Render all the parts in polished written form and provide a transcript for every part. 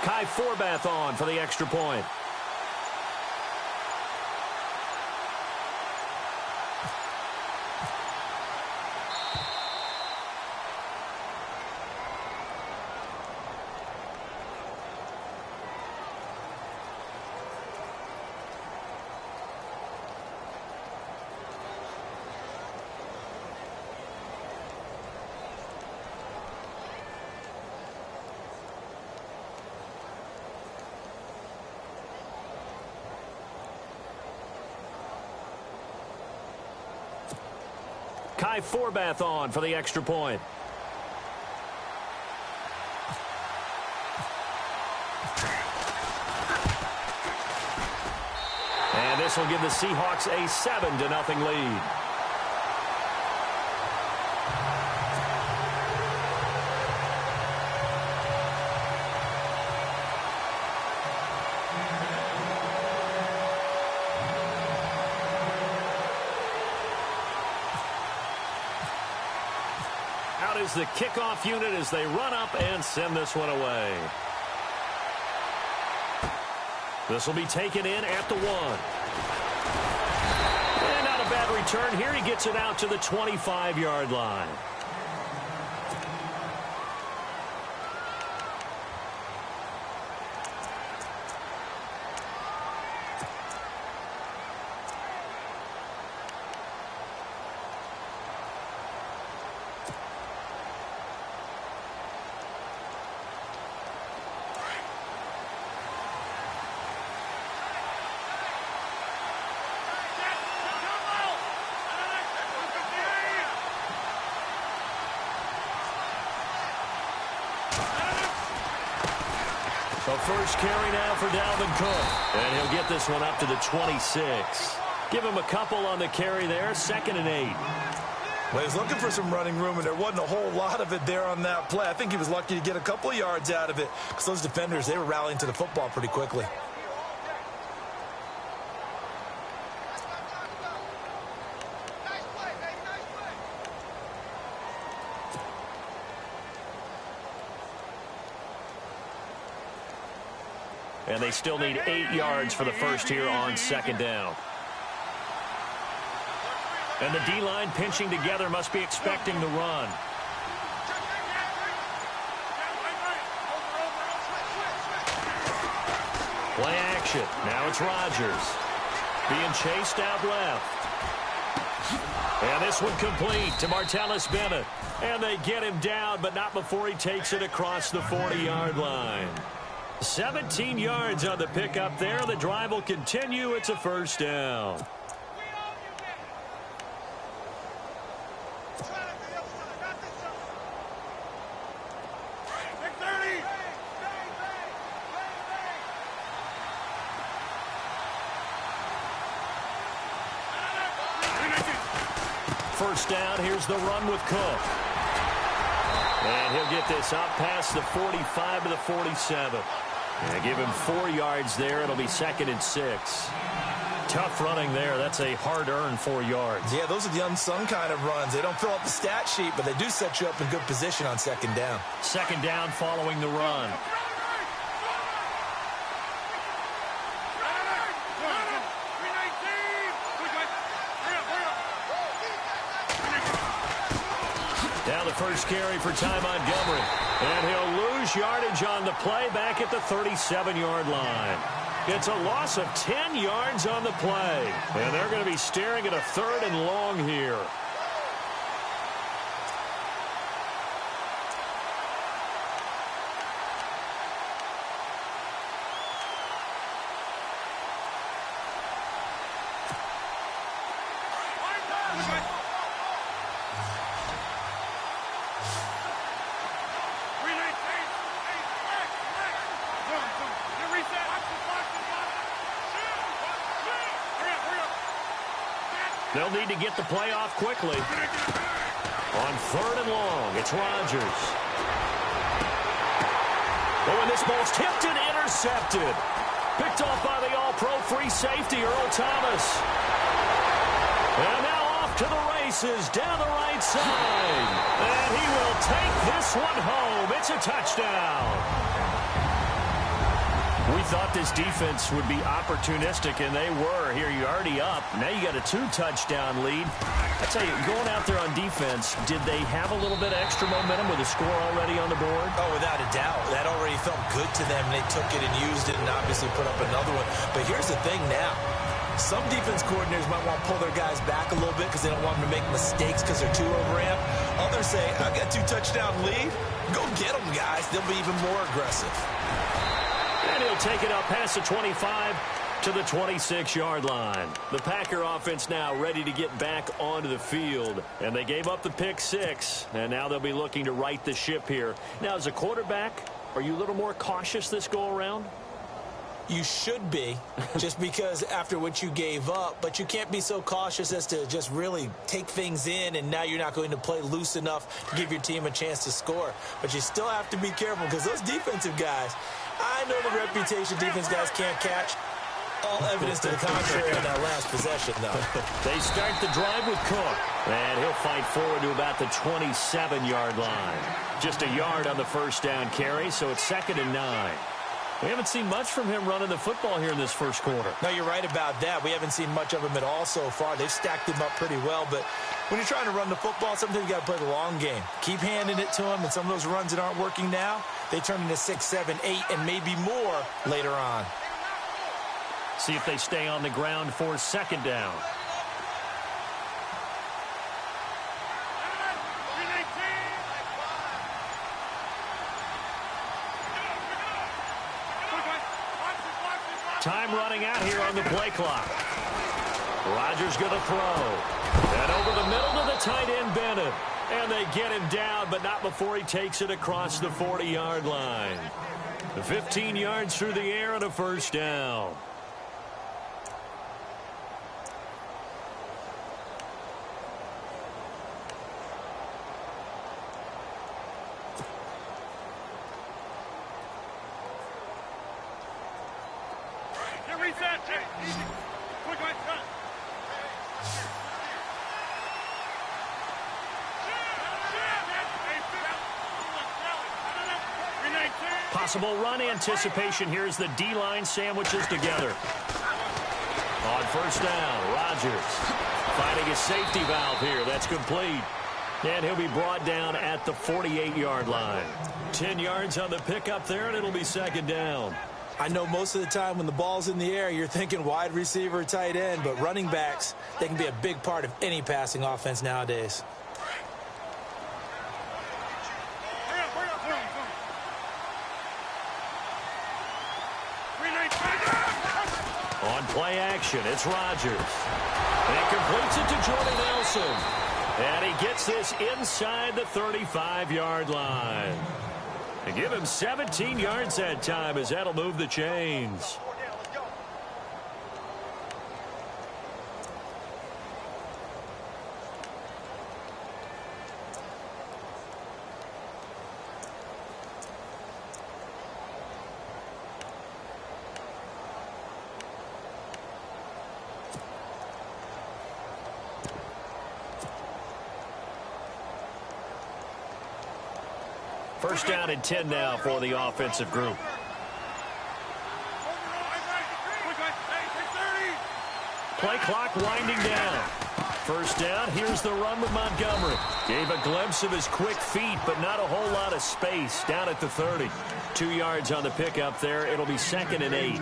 Kai Forbath on for the extra point. Kai Forbath on for the extra point. And this will give the Seahawks a 7-0 lead. Is the kickoff unit as they run up and send this one away. This will be taken in at the 1. And not a bad return here. He gets it out to the 25-yard line. The first carry now for Dalvin Cook. And he'll get this one up to the 26. Give him a couple on the carry there. 2nd and 8. Well, he's looking for some running room, and there wasn't a whole lot of it there on that play. I think he was lucky to get a couple of yards out of it because those defenders, they were rallying to the football pretty quickly. And they still need 8 yards for the first here on 2nd down. And the D-line pinching together must be expecting the run. Play action. Now it's Rodgers. Being chased out left. And this one complete to Martellus Bennett. And they get him down, but not before he takes it across the 40-yard line. 17 yards on the pickup there. The drive will continue. It's a first down. First down. Here's the run with Cook. And he'll get this up past the 45 to the 47. And give him 4 yards there. It'll be 2nd and 6. Tough running there. That's a hard-earned 4 yards. Yeah, those are the unsung kind of runs. They don't fill up the stat sheet, but they do set you up in good position on 2nd down. 2nd down following the run. Now the first carry for Ty Montgomery. And he'll lose yardage on the play back at the 37-yard line. It's a loss of 10 yards on the play. And they're going to be staring at a 3rd and long here. They'll need to get the play off quickly. On 3rd and long, it's Rodgers. Oh, and this ball's tipped and intercepted. Picked off by the all-pro free safety, Earl Thomas. And now off to the races down the right side. And he will take this one home. It's a touchdown. We thought this defense would be opportunistic, and they were. Here, you're already up. Now you got a 2-touchdown lead. I tell you, going out there on defense, did they have a little bit of extra momentum with a score already on the board? Oh, without a doubt. That already felt good to them. They took it and used it and obviously put up another one. But here's the thing now. Some defense coordinators might want to pull their guys back a little bit because they don't want them to make mistakes because they're too overamped. Others say, I've got 2-touchdown lead. Go get them, guys. They'll be even more aggressive. And he'll take it up past the 25 to the 26-yard line. The Packer offense now ready to get back onto the field. And they gave up the pick 6. And now they'll be looking to right the ship here. Now, as a quarterback, are you a little more cautious this go-around? You should be, just because after what you gave up. But you can't be so cautious as to just really take things in, and now you're not going to play loose enough to give your team a chance to score. But you still have to be careful because those defensive guys, I know the reputation defense guys can't catch. All evidence to the contrary on that last possession, though. They start the drive with Cook, and he'll fight forward to about the 27-yard line. Just a yard on the first down carry, so it's 2nd and 9. We haven't seen much from him running the football here in this first quarter. No, you're right about that. We haven't seen much of him at all so far. They've stacked him up pretty well, but when you're trying to run the football, sometimes you got to play the long game. Keep handing it to him, and some of those runs that aren't working now, they turn into 6, 7, 8, and maybe more later on. See if they stay on the ground for 2nd down. Time running out here on the play clock. Rodgers going to throw. And over the middle to the tight end, Bennett. And they get him down, but not before he takes it across the 40-yard line. 15 yards through the air and a first down. Possible run anticipation here as the D-line sandwiches together. On first down, Rodgers finding a safety valve here. That's complete. And he'll be brought down at the 48-yard line. 10 yards on the pickup there, and it'll be 2nd down. I know most of the time when the ball's in the air, you're thinking wide receiver, tight end, but running backs, they can be a big part of any passing offense nowadays. On play action, it's Rodgers. And he completes it to Jordan Nelson. And he gets this inside the 35-yard line. And give him 17 yards that time as that'll move the chains. First down and 10 now for the offensive group. Play clock winding down. First down, here's the run with Montgomery. Gave a glimpse of his quick feet, but not a whole lot of space down at the 30. 2 yards on the pickup there. It'll be 2nd and 8.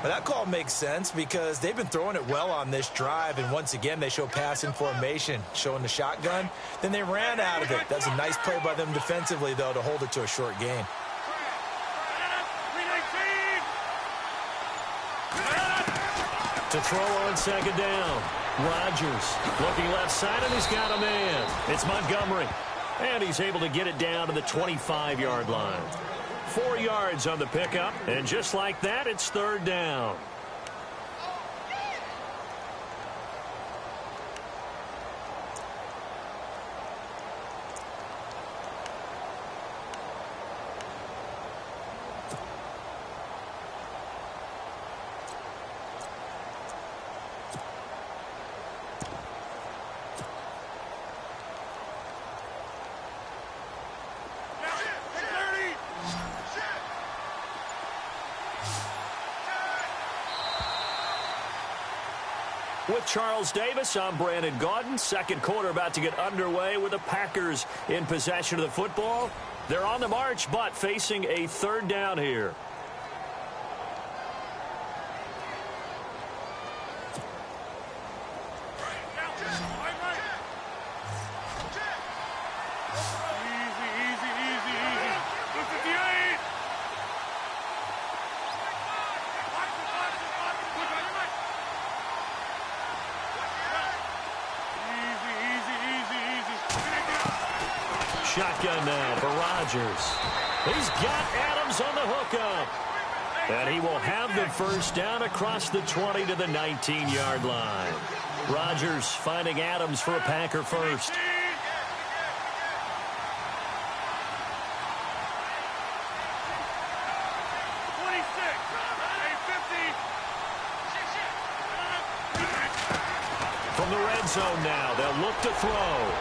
Well, that call makes sense because they've been throwing it well on this drive, and once again, they show passing formation, showing the shotgun. Then they ran out of it. That's a nice play by them defensively, though, to hold it to a short gain. To throw on 2nd down. Rodgers looking left side, and he's got a man. It's Montgomery. And he's able to get it down to the 25-yard line. 4 yards on the pickup, and just like that, it's 3rd down. With Charles Davis, I'm Brandon Gaudin. Second quarter about to get underway with the Packers in possession of the football. They're on the march, but facing a third down here. Shotgun now for Rodgers. He's got Adams on the hookup. And he will have the first down across the 20 to the 19-yard line. Rodgers finding Adams for a Packer first. From the red zone now, they'll look to throw.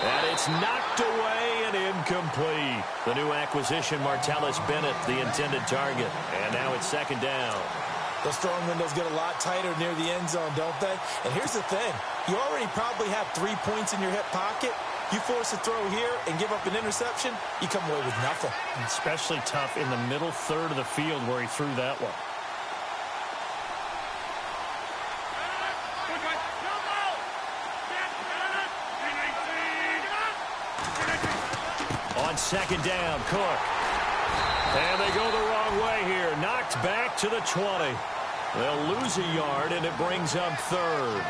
And it's knocked away and incomplete. The new acquisition, Martellus Bennett, the intended target. And now it's second down. Those throwing windows get a lot tighter near the end zone, don't they? And here's the thing. You already probably have 3 points in your hip pocket. You force a throw here and give up an interception, you come away with nothing. Especially tough in the middle third of the field where he threw that one. On second down, Cook. And they go the wrong way here. Knocked back to the 20. They'll lose a yard, and it brings up third.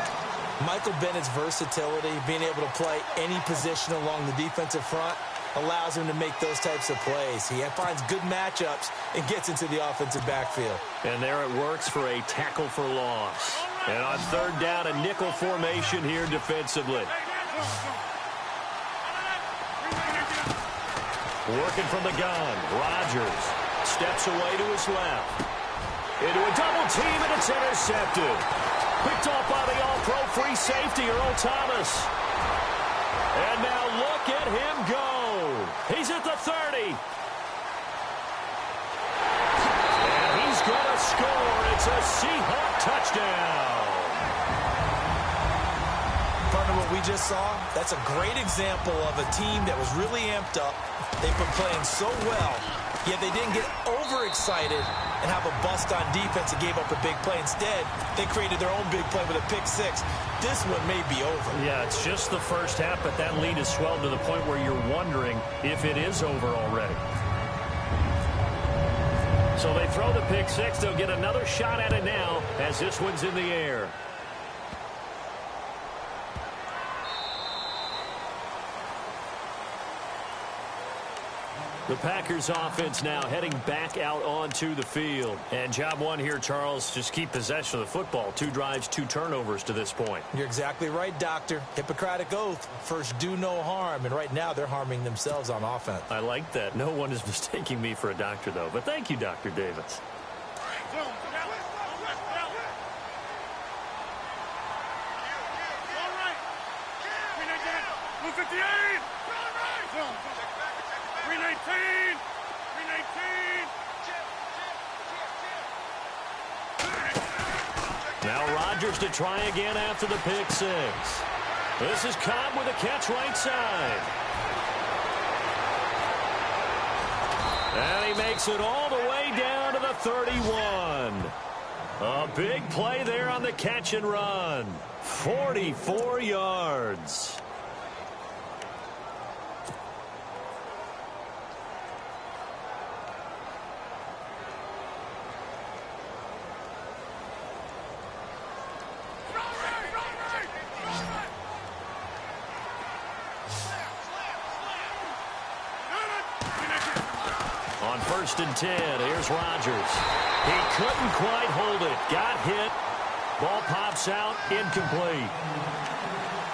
Michael Bennett's versatility, being able to play any position along the defensive front, allows him to make those types of plays. He finds good matchups and gets into the offensive backfield. And there it works for a tackle for loss. And on third down, a nickel formation here defensively. Working from the gun, Rodgers steps away to his left. Into a double team, and it's intercepted. Picked off by the all-pro free safety, Earl Thomas. And now look at him go. He's at the 30. And he's going to score. It's a Seahawk touchdown. Partner, what we just saw, that's a great example of a team that was really amped up. They've been playing so well, yet they didn't get overexcited and have a bust on defense and gave up a big play. Instead, they created their own big play with a pick six. This one may be over. Yeah, it's just the first half, but that lead has swelled to the point where you're wondering if it is over already. So they throw the pick six. They'll get another shot at it now as this one's in the air. The Packers offense now heading back out onto the field. And job one here, Charles, just keep possession of the football. 2 drives, 2 turnovers to this point. You're exactly right, Doctor. Hippocratic oath. First, do no harm. And right now, they're harming themselves on offense. I like that. No one is mistaking me for a doctor, though. But thank you, Dr. Davis. Now Rodgers to try again after the pick six. This is Cobb with a catch right side. And he makes it all the way down to the 31. A big play there on the catch and run. 44 yards. On 1st and 10, here's Rodgers. He couldn't quite hold it. Got hit. Ball pops out, incomplete.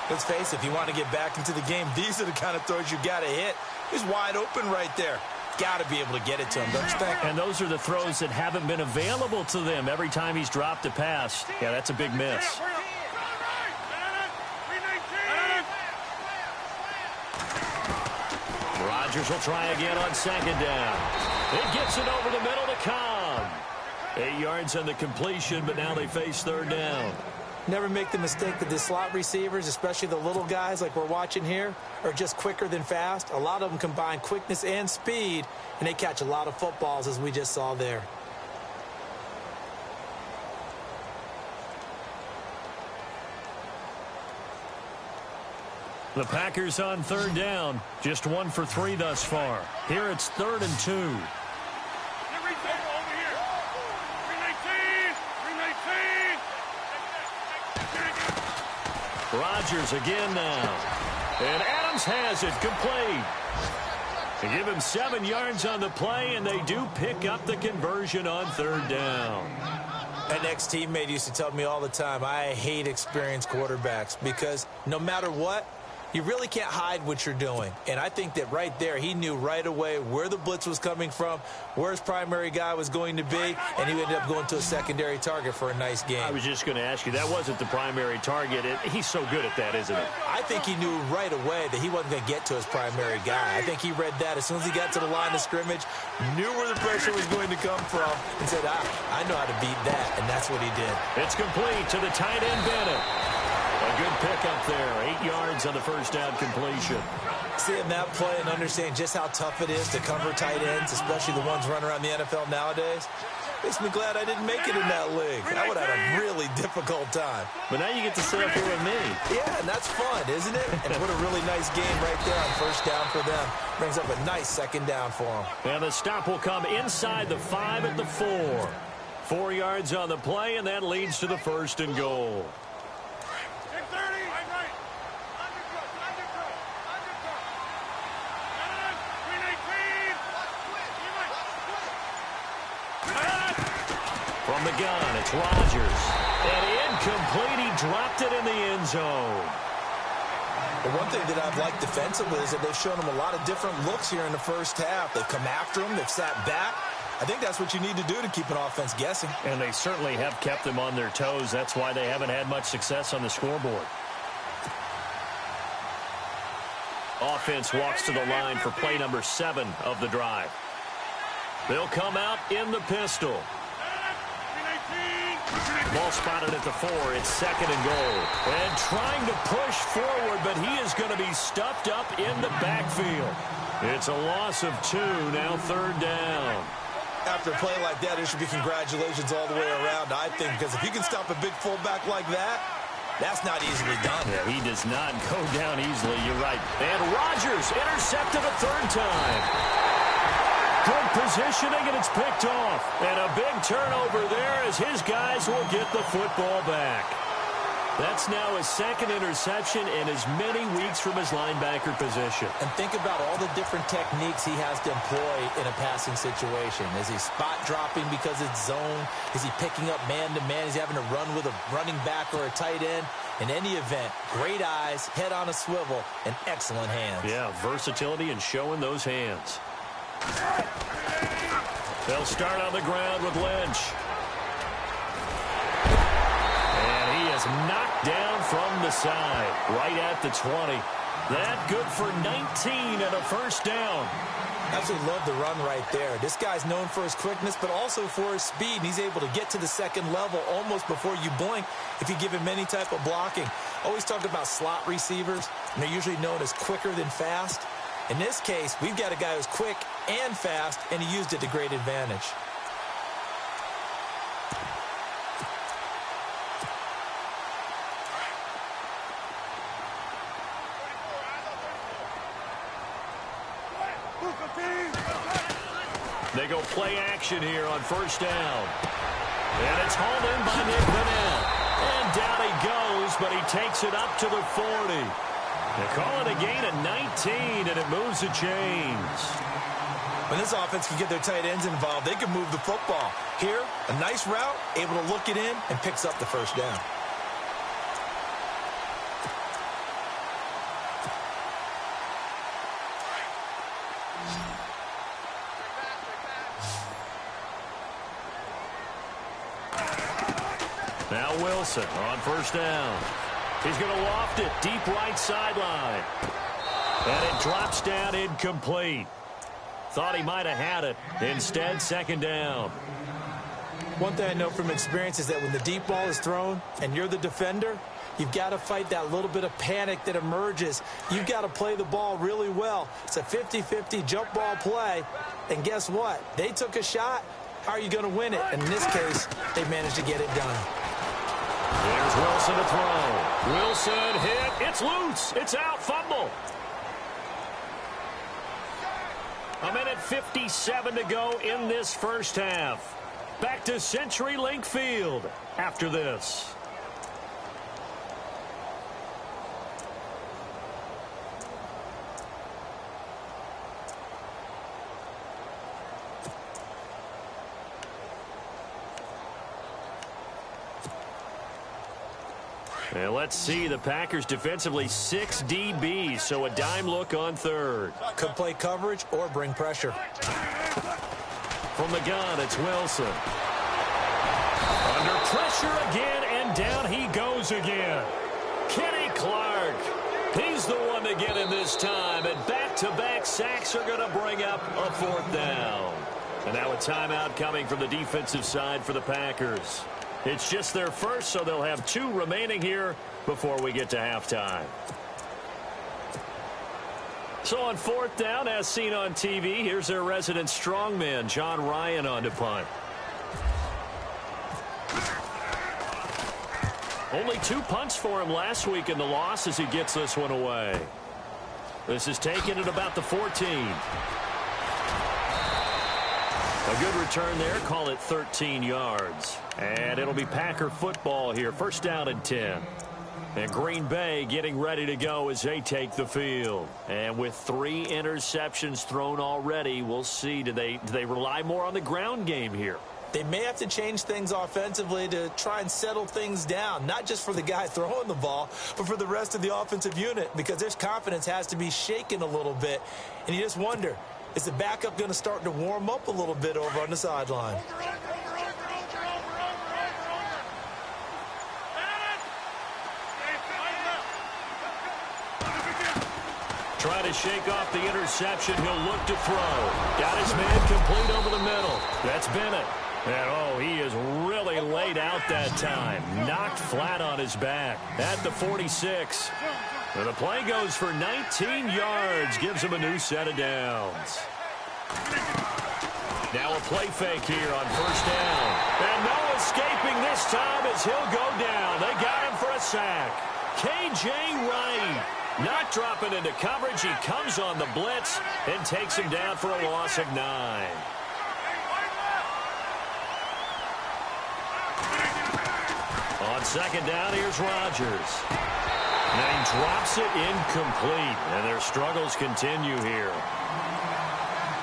Let's face it, if you want to get back into the game, these are the kind of throws you got to hit. He's wide open right there. Got to be able to get it to him, don't you think? And those are the throws that haven't been available to them every time he's dropped a pass. Yeah, that's a big miss. Rodgers will try again on 2nd down. It gets it over the middle to Cobb. 8 yards on the completion, but now they face third down. Never make the mistake that the slot receivers, especially the little guys like we're watching here, are just quicker than fast. A lot of them combine quickness and speed, and they catch a lot of footballs, as we just saw there. The Packers on third down. Just 1 for 3 thus far. Here it's 3rd and 2. Rodgers again now. And Adams has it complete. They give him 7 yards on the play, and they do pick up the conversion on third down. An ex-teammate used to tell me all the time, I hate experienced quarterbacks because no matter what, you really can't hide what you're doing. And I think that right there, he knew right away where the blitz was coming from, where his primary guy was going to be, and he ended up going to a secondary target for a nice game. I was just going to ask you, that wasn't the primary target. He's so good at that, isn't he? I think he knew right away that he wasn't going to get to his primary guy. I think he read that as soon as he got to the line of scrimmage, knew where the pressure was going to come from, and said, I know how to beat that, and that's what he did. It's complete to the tight end, Bennett. A good pickup there. 8 yards on the first down completion. Seeing that play and understanding just how tough it is to cover tight ends, especially the ones running around the NFL nowadays, makes me glad I didn't make it in that league. I would have had a really difficult time. But now you get to sit up here with me. Yeah, and that's fun, isn't it? And what a really nice game right there on first down for them. Brings up a nice second down for them. And the stop will come inside the 5 at the 4. 4 yards on the play, and that leads to the 1st and goal. From the gun, it's Rodgers. And incomplete, he dropped it in the end zone. Well, one thing that I've liked defensively is that they've shown him a lot of different looks here in the first half. They've come after him, they've sat back. I think that's what you need to do to keep an offense guessing. And they certainly have kept them on their toes. That's why they haven't had much success on the scoreboard. Offense walks to the line for play number 7 of the drive. They'll come out in the pistol. Ball spotted at the 4. It's 2nd and goal. And trying to push forward, but he is going to be stuffed up in the backfield. It's a loss of 2, now 3rd down. After a play like that, there should be congratulations all the way around, I think, because if you can stop a big fullback like that, that's not easily done. Yeah, he does not go down easily. You're right. And Rodgers intercepted a 3rd time. Good positioning, and it's picked off. And a big turnover there as his guys will get the football back. That's now his 2nd interception in as many weeks from his linebacker position. And think about all the different techniques he has to employ in a passing situation. Is he spot dropping because it's zone? Is he picking up man-to-man? Is he having to run with a running back or a tight end? In any event, great eyes, head on a swivel, and excellent hands. Yeah, versatility and showing those hands. They'll start on the ground with Lynch. And he is knocked down from the side, right at the 20. That good for 19 and a 1st down. Absolutely love the run right there. This guy's known for his quickness, but also for his speed. He's able to get to the 2nd level almost before you blink if you give him any type of blocking. Always talk about slot receivers, and they're usually known as quicker than fast. In this case, we've got a guy who's quick and fast, and he used it to great advantage. They go play action here on 1st down. And it's hauled in by Nick Bennett. And down he goes, but he takes it up to the 40. They call it a gain of 19, and it moves the chains. When this offense can get their tight ends involved, they can move the football. Here, a nice route, able to look it in, and picks up the 1st down. Now Wilson on 1st down. He's going to loft it deep right sideline. And it drops down incomplete. Thought he might have had it. Instead, 2nd down. One thing I know from experience is that when the deep ball is thrown and you're the defender, you've got to fight that little bit of panic that emerges. You've got to play the ball really well. It's a 50-50 jump ball play. And guess what? They took a shot. How are you going to win it? And in this case, they managed to get it done. There's Wilson to throw. Wilson hit. It's loose. It's out. Fumble. A minute 57 to go in this first half. Back to CenturyLink Field after this. And let's see, the Packers defensively 6 DBs, so a dime look on third. Could play coverage or bring pressure. From the gun, it's Wilson. Under pressure again, and down he goes again. Kenny Clark. He's the one to get him this time, and back-to-back sacks are going to bring up a fourth down. And now a timeout coming from the defensive side for the Packers. It's just their first, so they'll have 2 remaining here before we get to halftime. So on fourth down, as seen on TV, here's their resident strongman, John Ryan, on to punt. Only 2 punts for him last week in the loss as he gets this one away. This is taken at about the 14. A good return there. Call it 13 yards. And it'll be Packer football here. First down and 10. And Green Bay getting ready to go as they take the field. And with 3 interceptions thrown already, we'll see. Do they rely more on the ground game here? They may have to change things offensively to try and settle things down, not just for the guy throwing the ball, but for the rest of the offensive unit, because their confidence has to be shaken a little bit. And you just wonder, is the backup going to start to warm up a little bit over on the sideline? Try to shake off the interception. He'll look to throw. Got his man complete over the middle. That's Bennett. And, oh, he is really laid out that time. Knocked flat on his back at the 46. And the play goes for 19 yards. Gives him a new set of downs. Now a play fake here on first down. And no escaping this time as he'll go down. They got him for a sack. K.J. Wright. Not dropping into coverage. He comes on the blitz and takes him down for a loss of 9. On second down, here's Rodgers. Now he drops it incomplete, and their struggles continue here.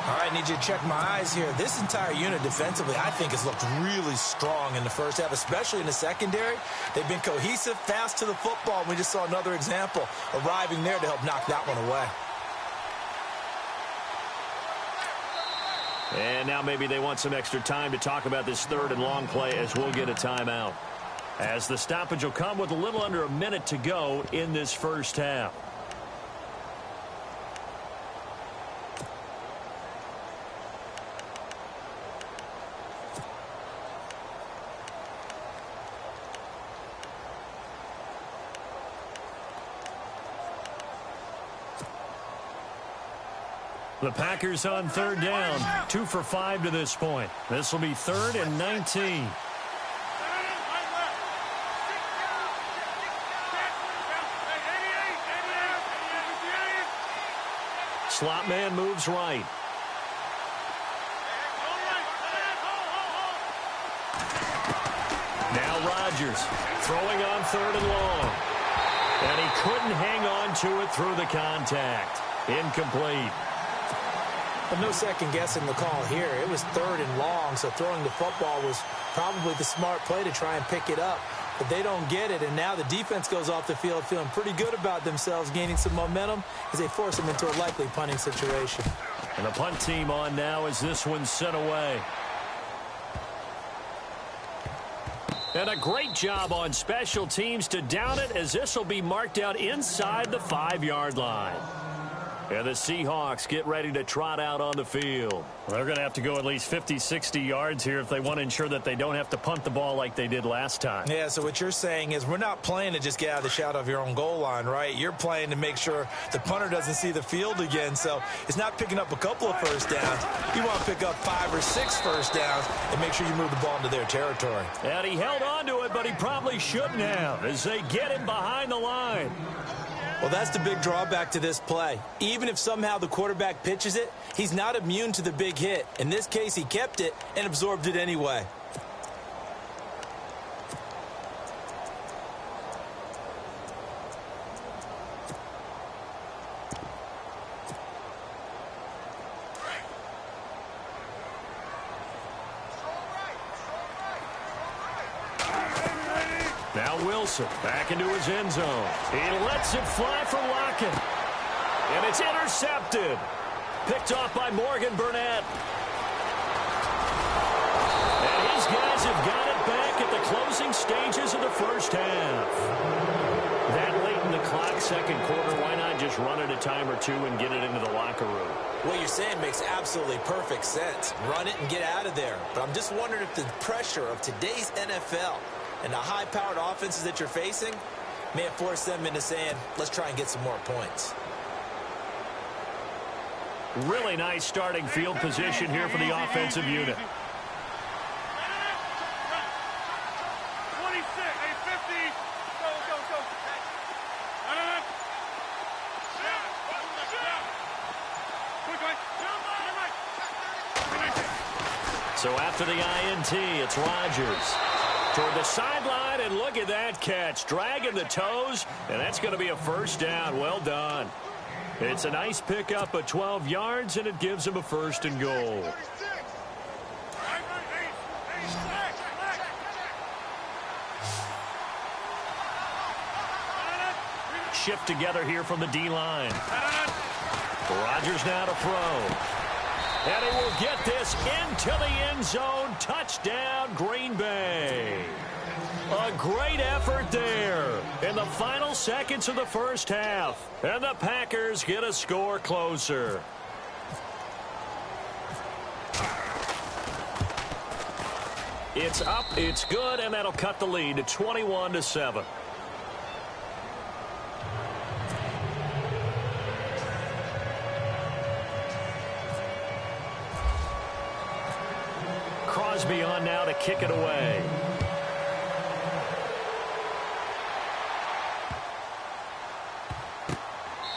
All right, I need you to check my eyes here. This entire unit defensively, I think, has looked really strong in the first half, especially in the secondary. They've been cohesive, fast to the football. We just saw another example arriving there to help knock that one away. And now maybe they want some extra time to talk about this third and long play as we'll get a timeout. As the stoppage will come with a little under a minute to go in this first half. The Packers on third down, 2 for 5 to this point. This will be third and 19. Slot man moves right. Now Rodgers throwing on third and long. And he couldn't hang on to it through the contact. Incomplete. But no second guessing the call here. It was third and long, so throwing the football was probably the smart play to try and pick it up. But they don't get it, and now the defense goes off the field feeling pretty good about themselves, gaining some momentum as they force them into a likely punting situation. And the punt team on now as this one's sent away. And a great job on special teams to down it as this will be marked out inside the 5-yard line. And the Seahawks get ready to trot out on the field. Well, they're going to have to go at least 50, 60 yards here if they want to ensure that they don't have to punt the ball like they did last time. Yeah, so what you're saying is we're not playing to just get out of the shadow of your own goal line, right? You're playing to make sure the punter doesn't see the field again. So it's not picking up a couple of first downs. You want to pick up 5 or 6 first downs and make sure you move the ball into their territory. And he held on to it, but he probably shouldn't have as they get him behind the line. Well, that's the big drawback to this play. Even if somehow the quarterback pitches it, he's not immune to the big hit. In this case, he kept it and absorbed it anyway. Now Wilson back into his end zone. He lets it fly for Lockett. And it's intercepted. Picked off by Morgan Burnett. And his guys have got it back at the closing stages of the first half. That late in the clock, second quarter, why not just run it a time or two and get it into the locker room? What you're saying makes absolutely perfect sense. Run it and get out of there. But I'm just wondering if the pressure of today's NFL and the high-powered offenses that you're facing may have forced them into saying, let's try and get some more points. Really nice starting field position here for the offensive unit. So after the INT, it's Rodgers toward the sideline, and look at that catch. Dragging the toes, and that's going to be a first down. Well done. It's a nice pickup of 12 yards, and it gives him a first and goal. Shift together here from the D-line. Rodgers now to throw. And he will get this into the end zone. Touchdown, Green Bay. A great effort there in the final seconds of the first half. And the Packers get a score closer. It's up, it's good, and that'll cut the lead to 21-7. Crosby on now to kick it away.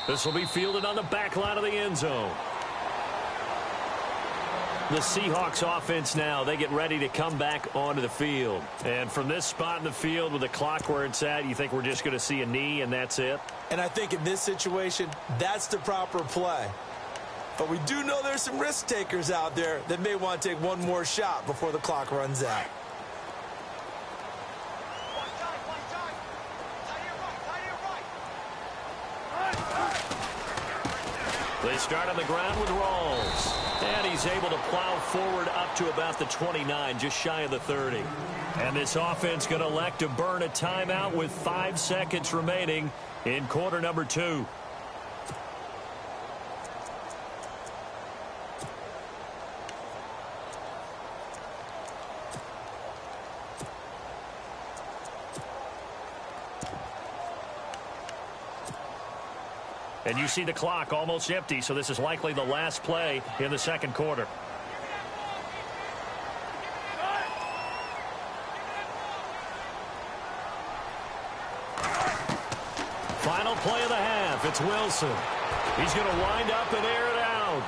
This will be fielded on the back line of the end zone. The Seahawks offense now, they get ready to come back onto the field. And from this spot in the field with the clock where it's at, you think we're just going to see a knee and that's it? And I think in this situation, that's the proper play. But we do know there's some risk takers out there that may want to take one more shot before the clock runs out. They start on the ground with Rawls. And he's able to plow forward up to about the 29, just shy of the 30. And this offense going to elect to burn a timeout with 5 seconds remaining in quarter number 2. And you see the clock almost empty, so this is likely the last play in the second quarter. Final play of the half. It's Wilson. He's going to wind up and air it out.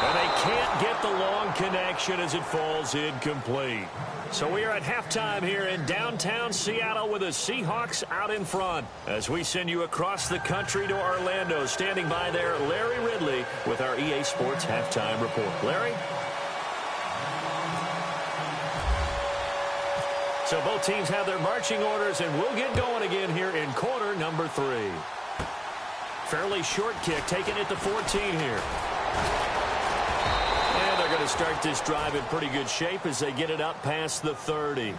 And they can't get the long connection as it falls incomplete. So we are at halftime here in downtown Seattle with the Seahawks out in front. As we send you across the country to Orlando, standing by there, Larry Ridley with our EA Sports Halftime Report. Larry? So both teams have their marching orders, and we'll get going again here in quarter number 3. Fairly short kick, taking it to 14 here. And they're going to start this drive in pretty good shape as they get it up past the 30.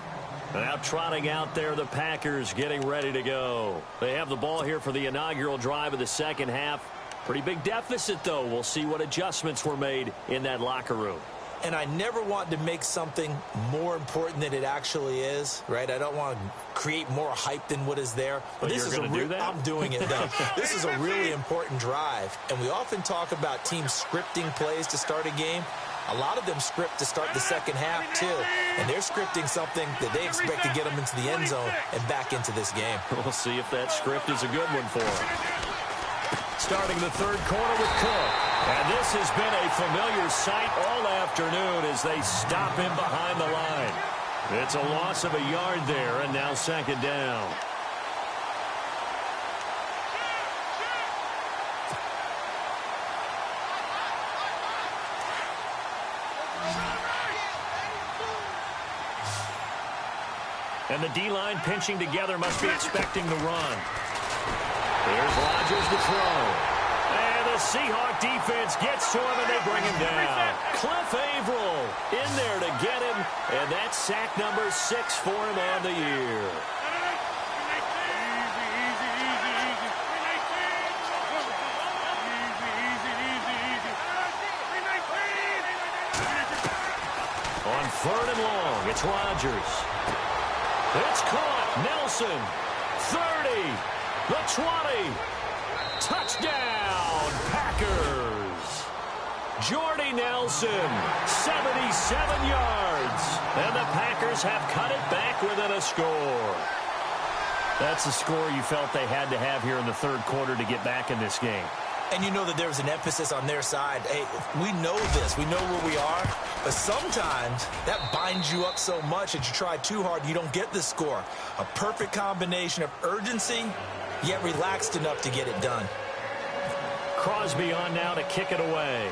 Now trotting out there, the Packers getting ready to go. They have the ball here for the inaugural drive of the second half. Pretty big deficit, though. We'll see what adjustments were made in that locker room. And I never want to make something more important than it actually is, right? I don't want to create more hype than what is there. But this you're is going to do that? I'm doing it, though. This is a really important drive. And we often talk about teams scripting plays to start a game. A lot of them script to start the second half, too. And they're scripting something that they expect to get them into the end zone and back into this game. We'll see if that script is a good one for them. Starting the third quarter with Cook. And this has been a familiar sight all afternoon as they stop him behind the line. It's a loss of a yard there, and now second down. And the D-line pinching together must be expecting the run. Here's Rodgers to throw. And the Seahawk defense gets to him, and they bring him down. Cliff Averill in there to get him, and that's sack number 6 for him on the year. On third and long, it's Rodgers. It's caught. Nelson. 30. The 20. Touchdown, Packers. Jordy Nelson, 77 yards. And the Packers have cut it back within a score. That's the score you felt they had to have here in the third quarter to get back in this game. And you know that there was an emphasis on their side. Hey, we know this. We know where we are. But sometimes that binds you up so much that you try too hard, you don't get the score. A perfect combination of urgency, yet relaxed enough to get it done. Crosby on now to kick it away.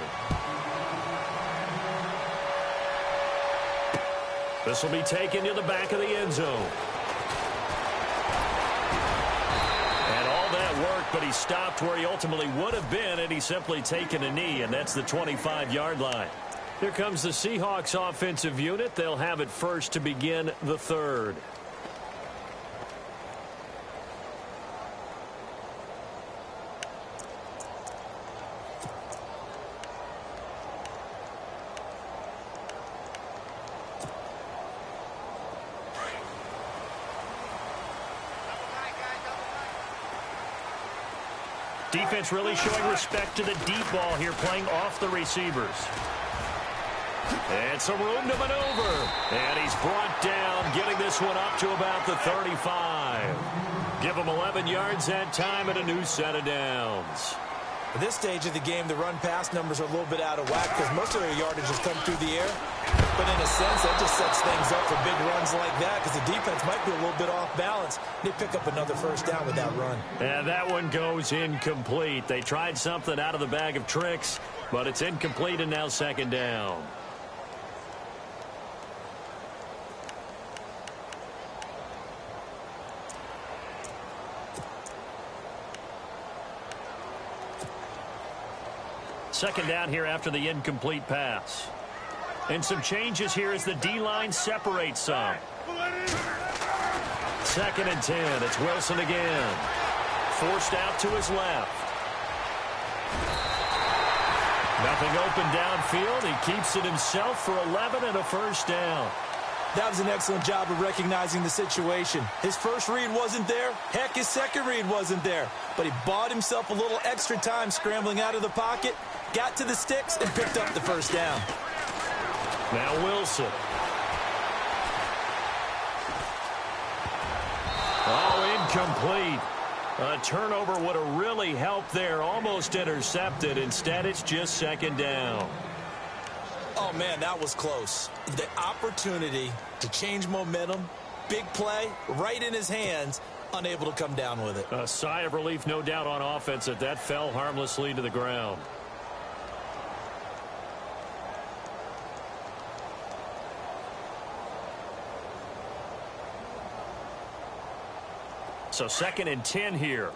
This will be taken to the back of the end zone. And all that worked, but he stopped where he ultimately would have been, and he's simply taken a knee, and that's the 25-yard line. Here comes the Seahawks offensive unit. They'll have it first to begin the third. Defense really showing respect to the deep ball here, playing off the receivers. And some room to maneuver. And he's brought down, getting this one up to about the 35. Give him 11 yards that time and a new set of downs. At this stage of the game, the run-pass numbers are a little bit out of whack because most of their yardage has come through the air. But in a sense, that just sets things up for big runs like that because the defense might be a little bit off balance. They pick up another first down with that run. And that one goes incomplete. They tried something out of the bag of tricks, but it's incomplete and now second down. Second down here after the incomplete pass. And some changes here as the D-line separates some. Second and 10. It's Wilson again. Forced out to his left. Nothing open downfield. He keeps it himself for 11 and a first down. That was an excellent job of recognizing the situation. His first read wasn't there. Heck, his second read wasn't there. But he bought himself a little extra time scrambling out of the pocket, got to the sticks, and picked up the first down. Now Wilson. Oh, incomplete. A turnover would have really helped there. Almost intercepted. Instead, it's just second down. Oh, man, that was close. The opportunity to change momentum, big play, right in his hands, unable to come down with it. A sigh of relief, no doubt, on offense that fell harmlessly to the ground. So second and 10 here.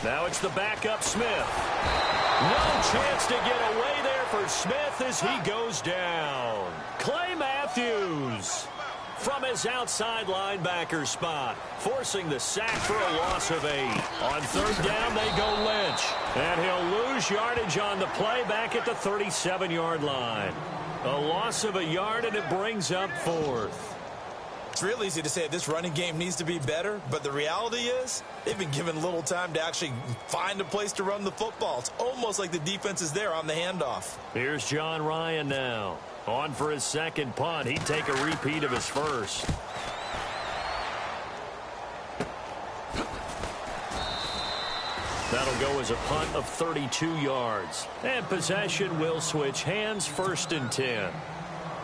Now it's the backup Smith. No chance to get away there for Smith as he goes down. Clay Matthews from his outside linebacker spot, forcing the sack for a loss of 8. On third down, they go Lynch. And he'll lose yardage on the play back at the 37-yard line. A loss of a yard, and it brings up 4th. It's real easy to say this running game needs to be better, but the reality is they've been given little time to actually find a place to run the football. It's almost like the defense is there on the handoff. Here's John Ryan now. On for his second punt. He'd take a repeat of his first. That'll go as a punt of 32 yards. And possession will switch hands, 1st and 10.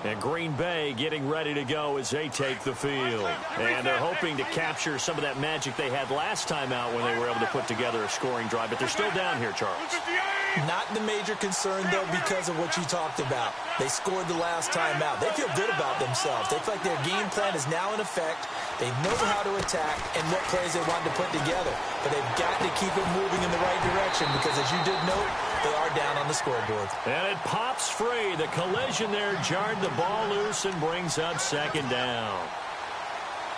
And Green Bay getting ready to go as they take the field. And they're hoping to capture some of that magic they had last time out when they were able to put together a scoring drive. But they're still down here, Charles. Not the major concern, though, because of what you talked about. They scored the last time out. They feel good about themselves. They feel like their game plan is now in effect. They know how to attack and what plays they want to put together. But they've got to keep it moving in the right direction because, as you did note, they are down on the scoreboard. And it pops free. The collision there jarred the ball loose and brings up 2nd down.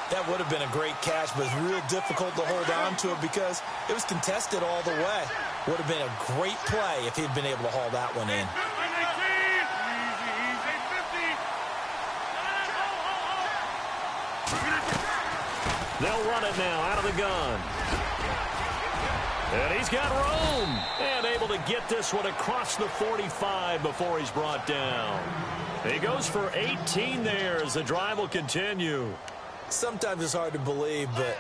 That would have been a great catch, but it's real difficult to hold on to it because it was contested all the way. Would have been a great play if he'd been able to haul that one in. They'll run it now out of the gun. And he's got room. And able to get this one across the 45 before he's brought down. He goes for 18 there as the drive will continue. Sometimes it's hard to believe, but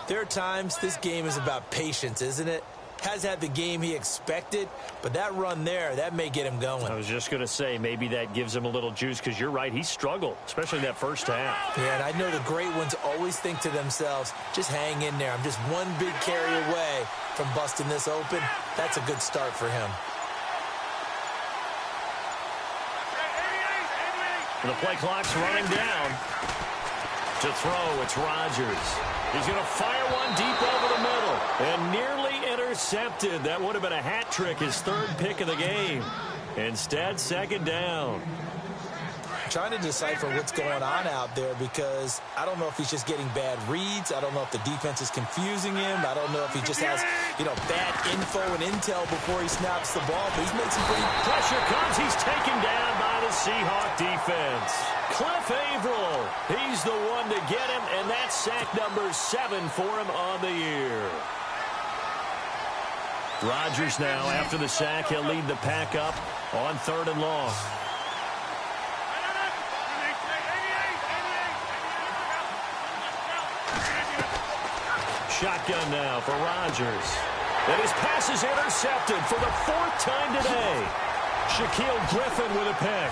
there are times this game is about patience, isn't it? Has had the game he expected, but that run there, that may get him going. I was just going to say, maybe that gives him a little juice because you're right, he struggled, especially in that first half. Yeah, and I know the great ones always think to themselves, just hang in there. I'm just one big carry away from busting this open. That's a good start for him. The play clock's running down. To throw, it's Rodgers. He's going to fire one deep over the middle. And nearly intercepted. That would have been a hat trick, his 3rd pick of the game. Instead, 2nd down. Trying to decipher what's going on out there because I don't know if he's just getting bad reads. I don't know if the defense is confusing him. I don't know if he just has, bad info and intel before he snaps the ball. But he's made some great pressure comes. He's taken down by the Seahawk defense. Cliff Averill, he's the one to get him, and that's sack number 7 for him on the year. Rodgers now, after the sack, he'll lead the pack up on 3rd and long. Shotgun now for Rodgers. And his pass is intercepted for the 4th time today. Shaquille Griffin with a pick.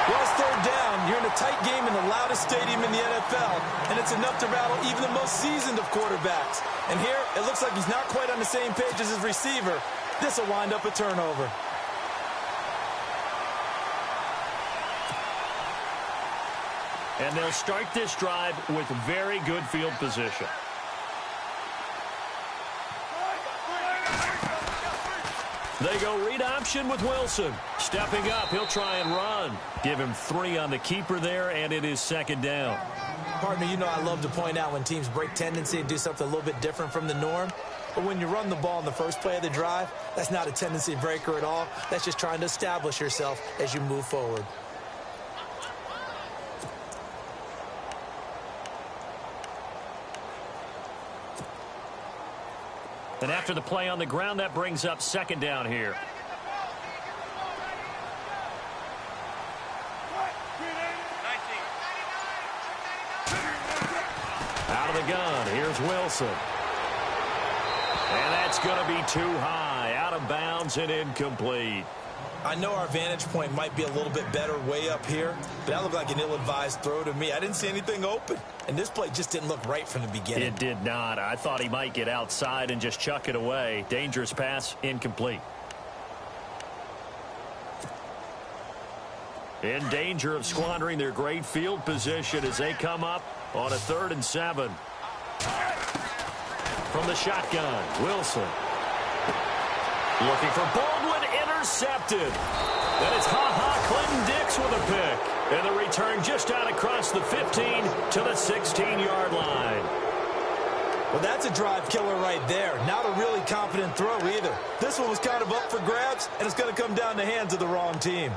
Well, it's 3rd down. You're in a tight game in the loudest stadium in the NFL, and it's enough to rattle even the most seasoned of quarterbacks. And here, it looks like he's not quite on the same page as his receiver. This will wind up a turnover. And they'll start this drive with very good field position. They go read option with Wilson. Stepping up, he'll try and run. Give him 3 on the keeper there, and it is 2nd down. Partner, I love to point out when teams break tendency and do something a little bit different from the norm. But when you run the ball in the first play of the drive, that's not a tendency breaker at all. That's just trying to establish yourself as you move forward. And after the play on the ground, that brings up 2nd down here. Out of the gun, here's Wilson. And that's going to be too high, out of bounds and incomplete. I know our vantage point might be a little bit better way up here, but that looked like an ill-advised throw to me. I didn't see anything open, and this play just didn't look right from the beginning. It did not. I thought he might get outside and just chuck it away. Dangerous pass, incomplete. In danger of squandering their great field position as they come up on a 3rd and 7. From the shotgun, Wilson. Looking for Baldwin, intercepted. And it's Clinton Dix with a pick. And the return just out across the 15 to the 16-yard line. Well, that's a drive killer right there. Not a really confident throw either. This one was kind of up for grabs, and it's going to come down the hands of the wrong team.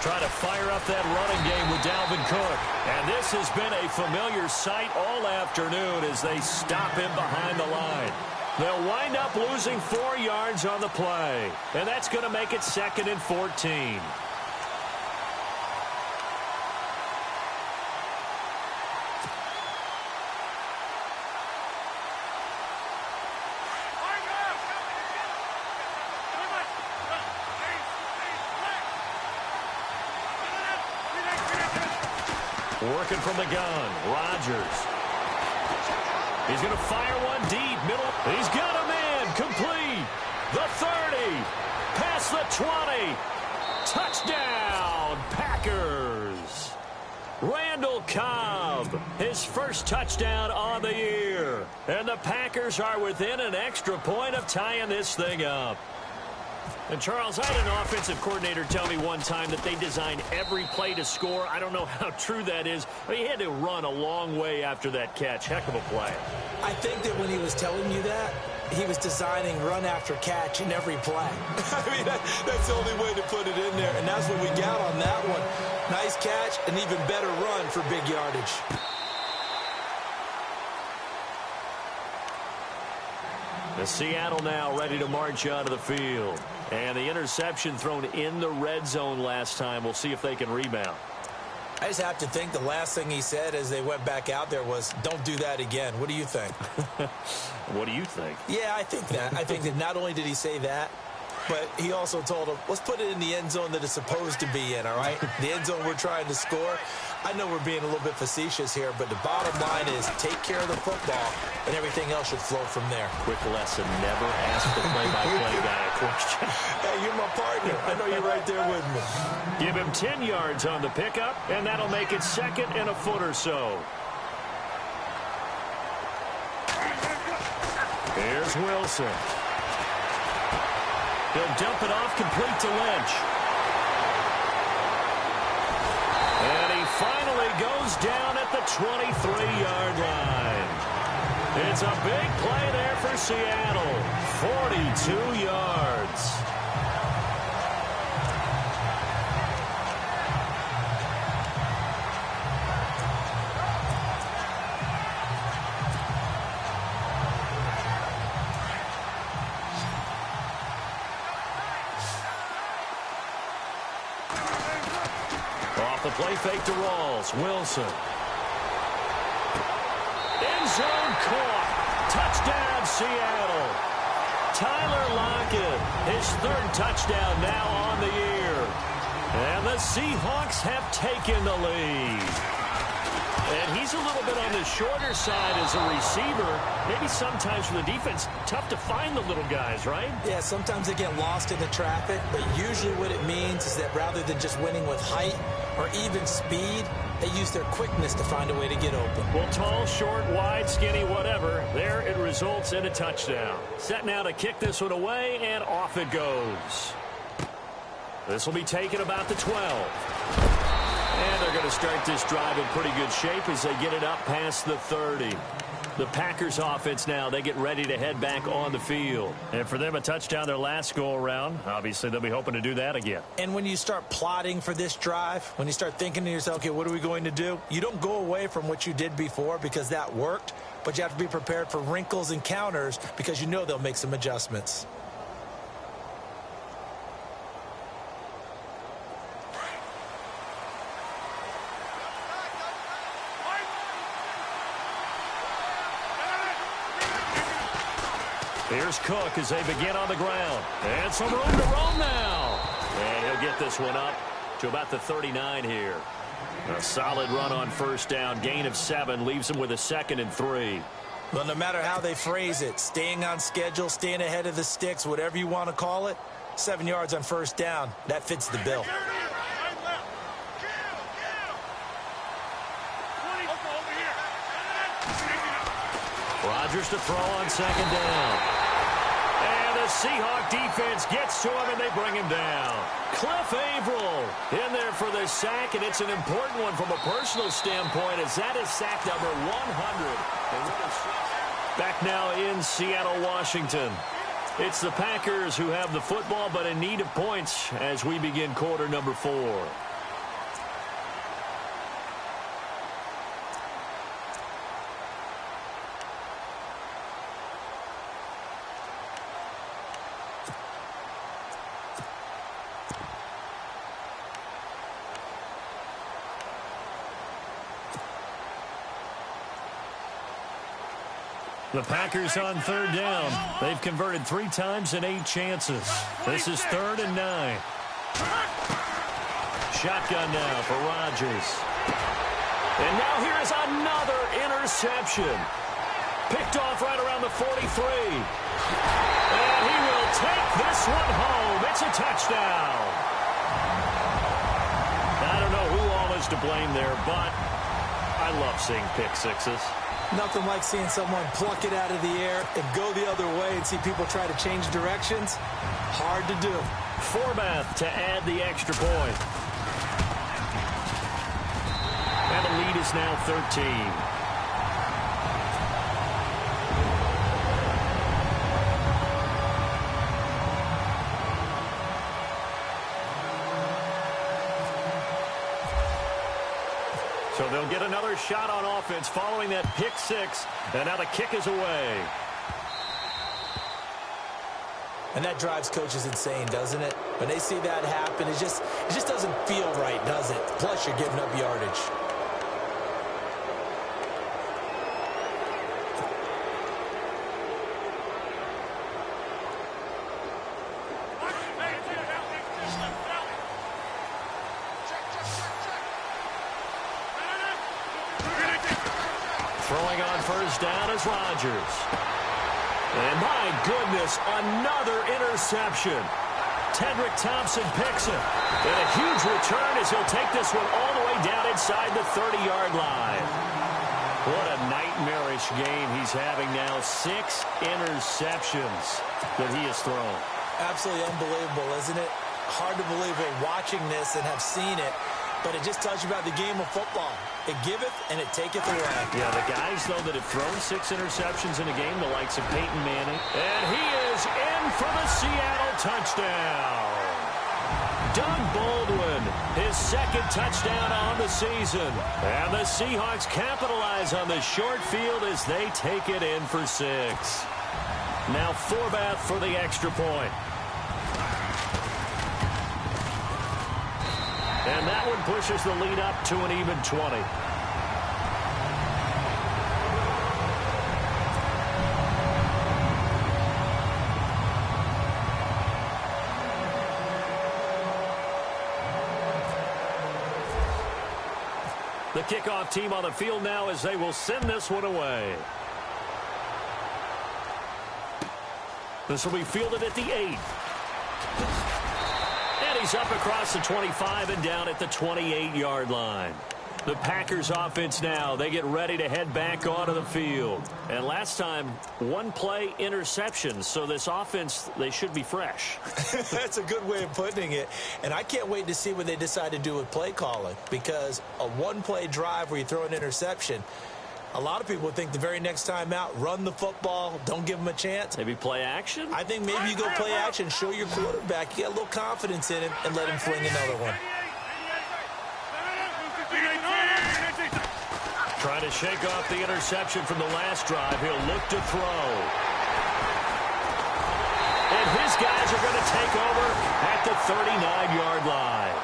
Trying to fire up that running game with Dalvin Cook. And this has been a familiar sight all afternoon as they stop him behind the line. They'll wind up losing 4 yards on the play. And that's going to make it 2nd and 14. Working from the gun, Rodgers. He's going to fire one deep, middle. He's got a man, complete. The 30, past the 20. Touchdown, Packers. Randall Cobb, his first touchdown on the year. And the Packers are within an extra point of tying this thing up. And, Charles, I had an offensive coordinator tell me one time that they design every play to score. I don't know how true that is, but he had to run a long way after that catch. Heck of a play. I think that when he was telling you that, he was designing run after catch in every play. I mean, that's the only way to put it in there, and that's what we got on that one. Nice catch, an even better run for big yardage. The Seattle now ready to march onto the field. And the interception thrown in the red zone last time. We'll see if they can rebound. I just have to think the last thing he said as they went back out there was, don't do that again. What do you think? What do you think? Yeah, I think that. I think that not only did he say that, but he also told him, let's put it in the end zone that it's supposed to be in, all right? The end zone we're trying to score. I know we're being a little bit facetious here, but the bottom line is take care of the football, and everything else should flow from there. Quick lesson, never ask the play-by-play guy a question. Hey, you're my partner. I know you're right there with me. Give him 10 yards on the pickup, and that'll make it 2nd and a foot or so. Here's Wilson. He'll dump it off complete to Lynch. And he finally goes down at the 23-yard line. It's a big play there for Seattle. 42 yards. Off the play fake to Rawls. Wilson. End zone caught. Touchdown, Seattle. Tyler Lockett, his 3rd touchdown now on the year. And the Seahawks have taken the lead. And he's a little bit on the shorter side as a receiver. Maybe sometimes for the defense, tough to find the little guys, right? Yeah, sometimes they get lost in the traffic, but usually what it means is that rather than just winning with height or even speed, they use their quickness to find a way to get open. Well, tall, short, wide, skinny, whatever, there it results in a touchdown. Set now to kick this one away, and off it goes. This will be taken about the 12. And they're going to start this drive in pretty good shape as they get it up past the 30. The Packers offense now, they get ready to head back on the field. And for them, a touchdown their last go-around. Obviously, they'll be hoping to do that again. And when you start plotting for this drive, when you start thinking to yourself, okay, what are we going to do? You don't go away from what you did before because that worked, but you have to be prepared for wrinkles and counters because you know they'll make some adjustments. Here's Cook as they begin on the ground. And some room to roam now. And he'll get this one up to about the 39 here. A solid run on first down. Gain of 7 leaves him with a 2nd and 3. Well, no matter how they phrase it, staying on schedule, staying ahead of the sticks, whatever you want to call it, 7 yards on first down, that fits the bill. Rodgers to throw on second down. And the Seahawk defense gets to him, and they bring him down. Cliff Averill in there for the sack, and it's an important one from a personal standpoint, as that is sack number 100. Back now in Seattle, Washington. It's the Packers who have the football, but in need of points as we begin quarter number 4. The Packers on third down. They've converted 3 times in 8 chances. This is 3rd and 9. Shotgun now for Rodgers. And now here is another interception. Picked off right around the 43. And he will take this one home. It's a touchdown. I don't know who all is to blame there, but I love seeing pick sixes. Nothing like seeing someone pluck it out of the air and go the other way and see people try to change directions. Hard to do. Forbath to add the extra point. And the lead is now 13. So they'll get another shot on offense following that pick 6, and now the kick is away. And that drives coaches insane, doesn't it? When they see that happen, it just doesn't feel right, does it? Plus, you're giving up yardage. Throwing on first down is Rodgers. And my goodness, another interception. Tedrick Thompson picks it. And a huge return as he'll take this one all the way down inside the 30-yard line. What a nightmarish game he's having now. 6 interceptions that he has thrown. Absolutely unbelievable, isn't it? Hard to believe we're watching this and have seen it. But it just tells you about the game of football. It giveth and it taketh away. Yeah, the guys, though, that have thrown 6 interceptions in a game, the likes of Peyton Manning. And he is in for the Seattle touchdown. Doug Baldwin, his 2nd touchdown on the season. And the Seahawks capitalize on the short field as they take it in for 6. Now Forbath for the extra point. And that one pushes the lead up to an even 20. The kickoff team on the field now as they will send this one away. This will be fielded at the 8. He's up across the 25 and down at the 28-yard line. The Packers offense now, they get ready to head back onto the field. And last time, 1 play interception, so this offense, they should be fresh. That's a good way of putting it. And I can't wait to see what they decide to do with play calling, because a 1-play drive where you throw an interception, a lot of people would think the very next time out, run the football, don't give them a chance. Maybe play action? I think maybe you go play action, show your quarterback, you got a little confidence in him, and let him fling another one. Trying to shake off the interception from the last drive. He'll look to throw. And his guys are going to take over at the 39-yard line.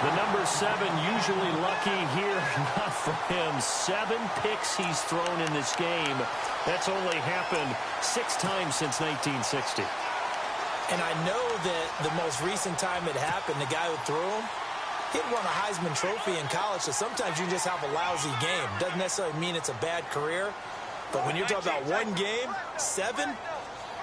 The number 7 usually lucky here. Not for him. 7 picks he's thrown in this game. That's only happened 6 times since 1960. And I know that the most recent time it happened, the guy who threw him, He'd won a Heisman Trophy in college, so sometimes you just have a lousy game. Doesn't necessarily mean it's a bad career, but when you're talking about one game, 7,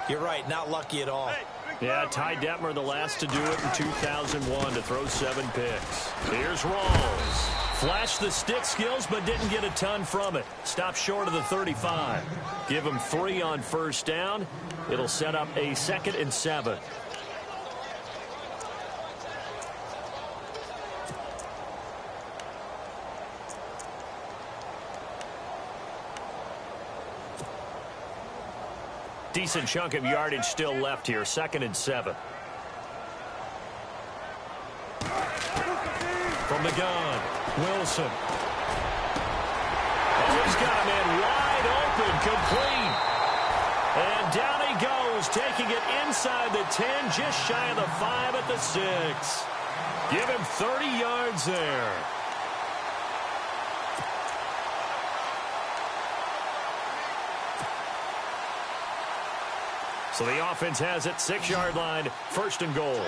you're right, not lucky at all. Yeah, Ty Detmer, the last to do it in 2001 to throw 7 picks. Here's Rawls. Flashed the stick skills, but didn't get a ton from it. Stopped short of the 35. Give him 3 on first down. It'll set up a 2nd and 7. Decent chunk of yardage still left here. 2nd and 7. From the gun, Wilson. Oh, he's got a man wide open, complete. And down he goes, taking it inside the 10, just shy of the 5 at the 6. Give him 30 yards there. So the offense has it, 6-yard line, 1st and goal.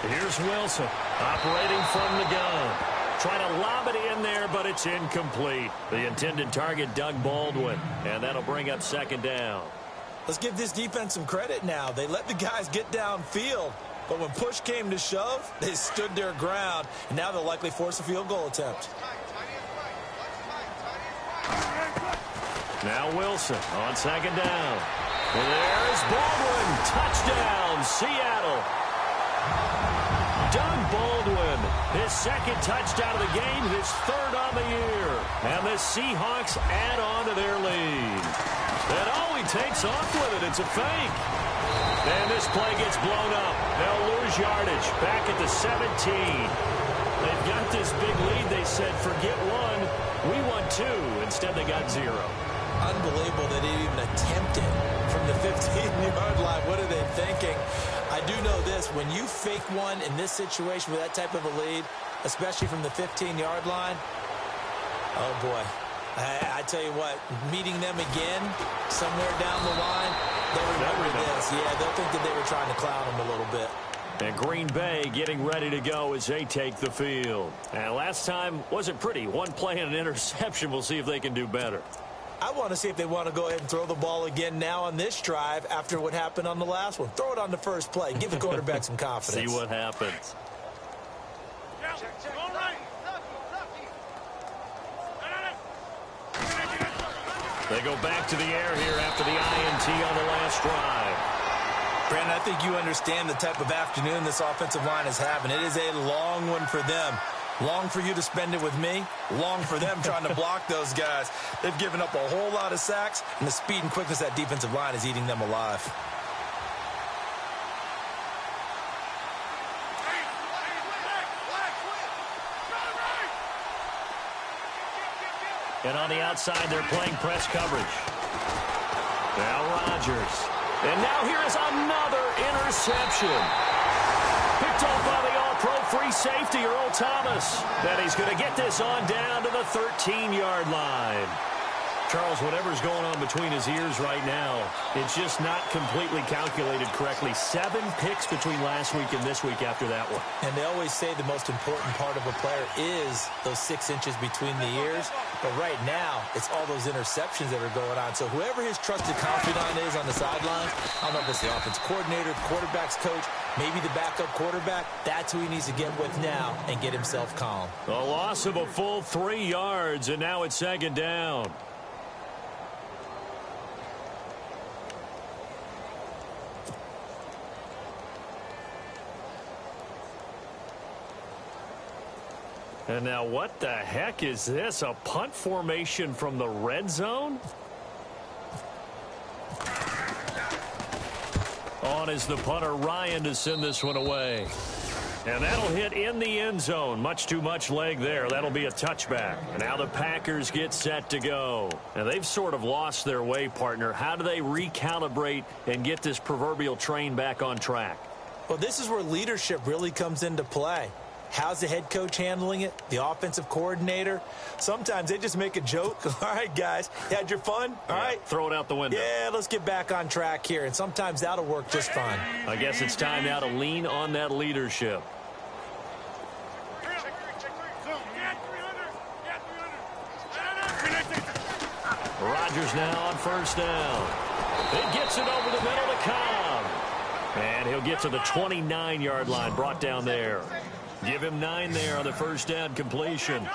Here's Wilson, operating from the gun. Trying to lob it in there, but it's incomplete. The intended target, Doug Baldwin, and that'll bring up 2nd down. Let's give this defense some credit now. They let the guys get downfield, but when push came to shove, they stood their ground, and now they'll likely force a field goal attempt. Now Wilson on 2nd down. There's Baldwin. Touchdown, Seattle. Doug Baldwin, his 2nd touchdown of the game, his 3rd on the year. And the Seahawks add on to their lead. And he takes off with it. It's a fake. And this play gets blown up. They'll lose yardage back at the 17. They've got this big lead. They said, forget 1. We won 2. Instead, they got 0. Unbelievable that they even attempted from the 15-yard line. What are they thinking? I do know this. When you fake one in this situation with that type of a lead, especially from the 15-yard line, oh, boy. I tell you what, meeting them again somewhere down the line, they'll remember this. Yeah, they'll think that they were trying to clown them a little bit. And Green Bay getting ready to go as they take the field. And last time wasn't pretty. 1 play and an interception. We'll see if they can do better. I want to see if they want to go ahead and throw the ball again now on this drive after what happened on the last one. Throw it on the first play. Give the quarterback some confidence. See what happens. They go back to the air here after the INT on the last drive. Brandon, I think you understand the type of afternoon this offensive line is having. It is a long one for them. Long for you to spend it with me. Long for them trying to block those guys. They've given up a whole lot of sacks, and the speed and quickness of that defensive line is eating them alive. And on the outside, they're playing press coverage. Now Rodgers. And now here is another interception. Picked off by the all-pro free safety, Earl Thomas. Then he's going to get this on down to the 13-yard line. Charles, whatever's going on between his ears right now, it's just not completely calculated correctly. 7 picks between last week and this week after that one. And they always say the most important part of a player is those 6 inches between the ears. But right now, it's all those interceptions that are going on. So whoever his trusted confidant is on the sidelines, I don't know if it's the offense coordinator, quarterback's coach, maybe the backup quarterback, that's who he needs to get with now and get himself calm. A loss of a full 3 yards, and now it's 2nd down. And now what the heck is this? A punt formation from the red zone? On is the punter, Ryan, to send this one away. And that'll hit in the end zone. Much too much leg there. That'll be a touchback. And now the Packers get set to go. And they've sort of lost their way, partner. How do they recalibrate and get this proverbial train back on track? Well, this is where leadership really comes into play. How's the head coach handling it? The offensive coordinator? Sometimes they just make a joke. All right, guys, you had your fun? All right. Throw it out the window. Yeah, let's get back on track here, and sometimes that'll work just fine. I guess it's time now to lean on that leadership. Rodgers now on first down. He gets it over the middle to Cobb. And he'll get to the 29-yard line, brought down there. Give him 9 there on the first down completion.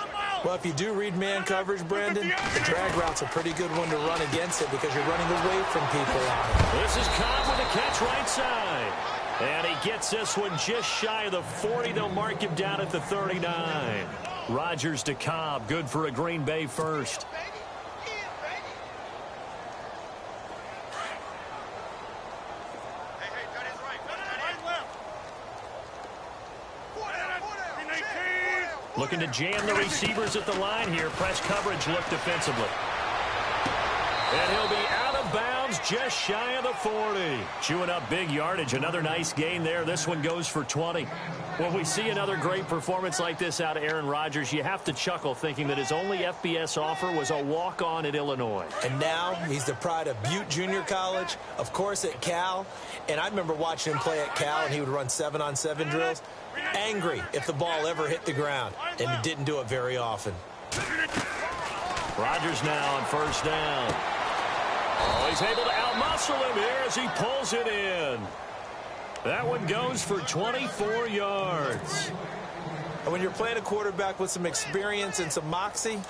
Well, if you do read man coverage, Brandon, the drag route's a pretty good one to run against it because you're running away from people on it. This is Cobb with a catch right side. And he gets this one just shy of the 40. They'll mark him down at the 39. Rodgers to Cobb, good for a Green Bay first. Looking to jam the receivers at the line here. Press coverage look defensively. And he'll be out of bounds just shy of the 40. Chewing up big yardage. Another nice gain there. This one goes for 20. When we see another great performance like this out of Aaron Rodgers, you have to chuckle thinking that his only FBS offer was a walk-on at Illinois. And now he's the pride of Butte Junior College, of course at Cal. And I remember watching him play at Cal, and he would run 7-on-7 drills. Angry if the ball ever hit the ground, and he didn't do it very often. Rodgers now on first down. Oh, he's able to outmuscle him here as he pulls it in. That one goes for 24 yards. And when you're playing a quarterback with some experience and some moxie,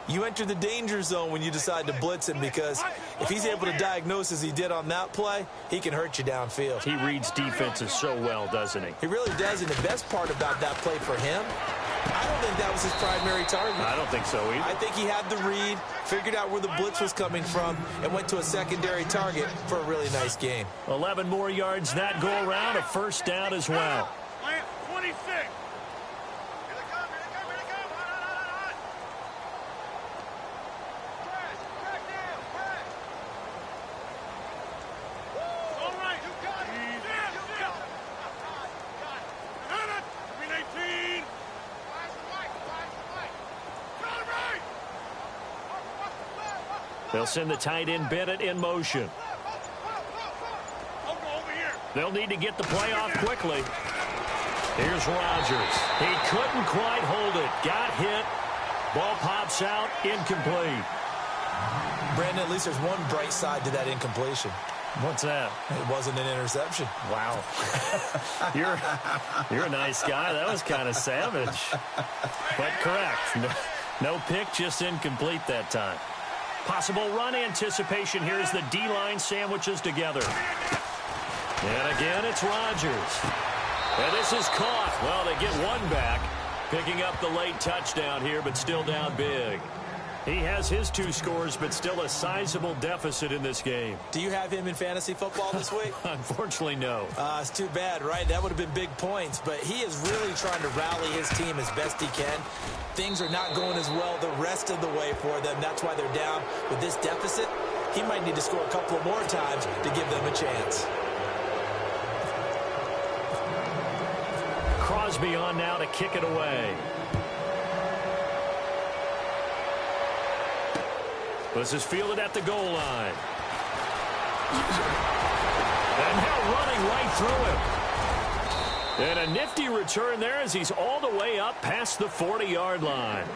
you enter the danger zone when you decide to blitz him, because if he's able to diagnose as he did on that play, he can hurt you downfield. He reads defenses so well, doesn't he? He really does, and the best part about that play for him, I don't think that was his primary target. I don't think so either. I think he had the read, figured out where the blitz was coming from, and went to a secondary target for a really nice game. 11 more yards that go around, a first down as well. 26. They'll send the tight end Bennett in motion. They'll need to get the play off quickly. Here's Rodgers. He couldn't quite hold it. Got hit. Ball pops out. Incomplete. Brandon, at least there's one bright side to that incompletion. What's that? It wasn't an interception. Wow. You're a nice guy. That was kind of savage. But correct. No pick, just incomplete that time. Possible run anticipation here as the D-line sandwiches together. And again, it's Rodgers. And this is caught. Well, they get one back, picking up the late touchdown here, but still down big. He has his 2 scores, but still a sizable deficit in this game. Do you have him in fantasy football this week? Unfortunately, no. It's too bad, right? That would have been big points, but he is really trying to rally his team as best he can. Things are not going as well the rest of the way for them. That's why they're down with this deficit. He might need to score a couple of more times to give them a chance. Crosby on now to kick it away. This is fielded at the goal line. And now running right through him. And a nifty return there as he's all the way up past the 40-yard line.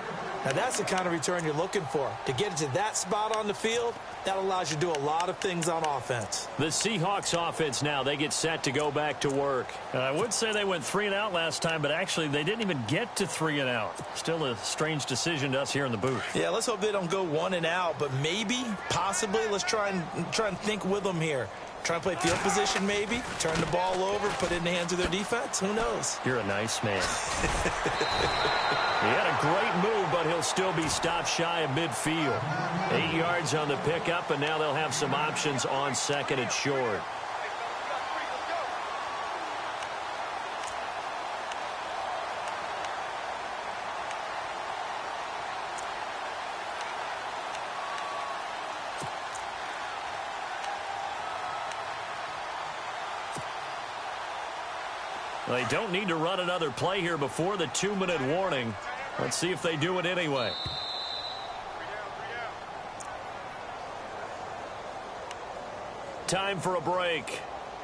Now, that's the kind of return you're looking for. To get to that spot on the field, that allows you to do a lot of things on offense. The Seahawks offense now, they get set to go back to work. I would say they went 3 and out last time, but actually they didn't even get to 3 and out. Still a strange decision to us here in the booth. Yeah, let's hope they don't go 1 and out, but maybe, possibly, let's try and think with them here. Try and play field position maybe, turn the ball over, put it in the hands of their defense. Who knows? You're a nice man. He had a great move, but he'll still be stopped shy of midfield. 8 yards on the pickup, and now they'll have some options on second and short. They don't need to run another play here before the 2-minute warning. Let's see if they do it anyway. Time for a break.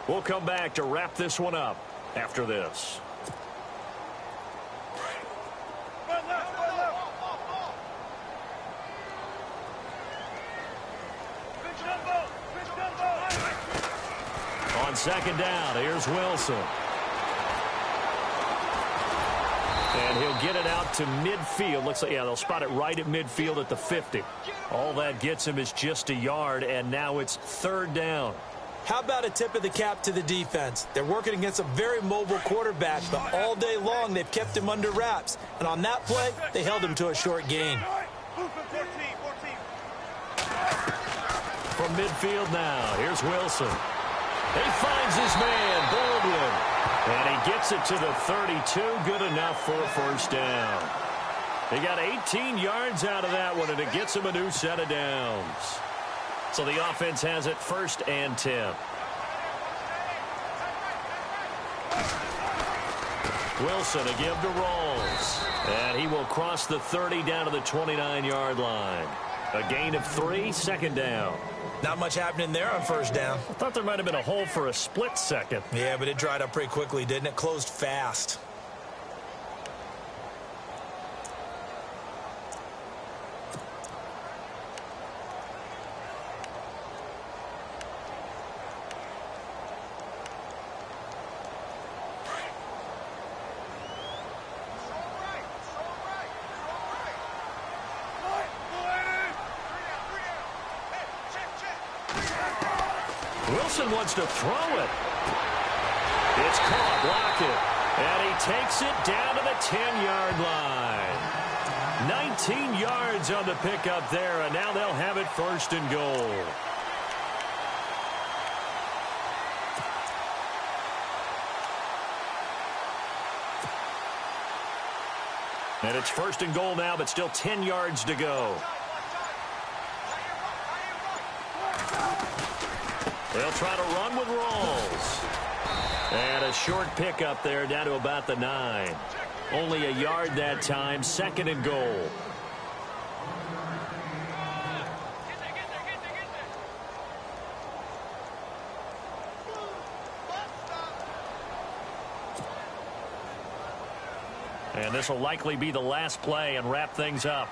We'll come back to wrap this one up after this. On second down, here's Wilson. And he'll get it out to midfield. Looks like, yeah, they'll spot it right at midfield at the 50. All that gets him is just a yard, and now it's third down. How about a tip of the cap to the defense? They're working against a very mobile quarterback, but all day long they've kept him under wraps. And on that play, they held him to a short gain. From midfield now, here's Wilson. He finds his man, Baldwin. And he gets it to the 32. Good enough for a first down. He got 18 yards out of that one, and it gets him a new set of downs. So the offense has it 1st and 10. Wilson a give to Rawls. And he will cross the 30 down to the 29-yard line. A gain of 3, second down. Not much happening there on first down. I thought there might have been a hole for a split second. Yeah, but it dried up pretty quickly, didn't it? Closed fast. Wilson wants to throw it. It's caught, Lockett. And he takes it down to the 10-yard line. 19 yards on the pickup there, and now they'll have it 1st and goal. And it's 1st and goal now, but still 10 yards to go. They'll try to run with Rawls. And a short pickup there down to about the 9. Only a yard that time, 2nd and goal. And this will likely be the last play and wrap things up.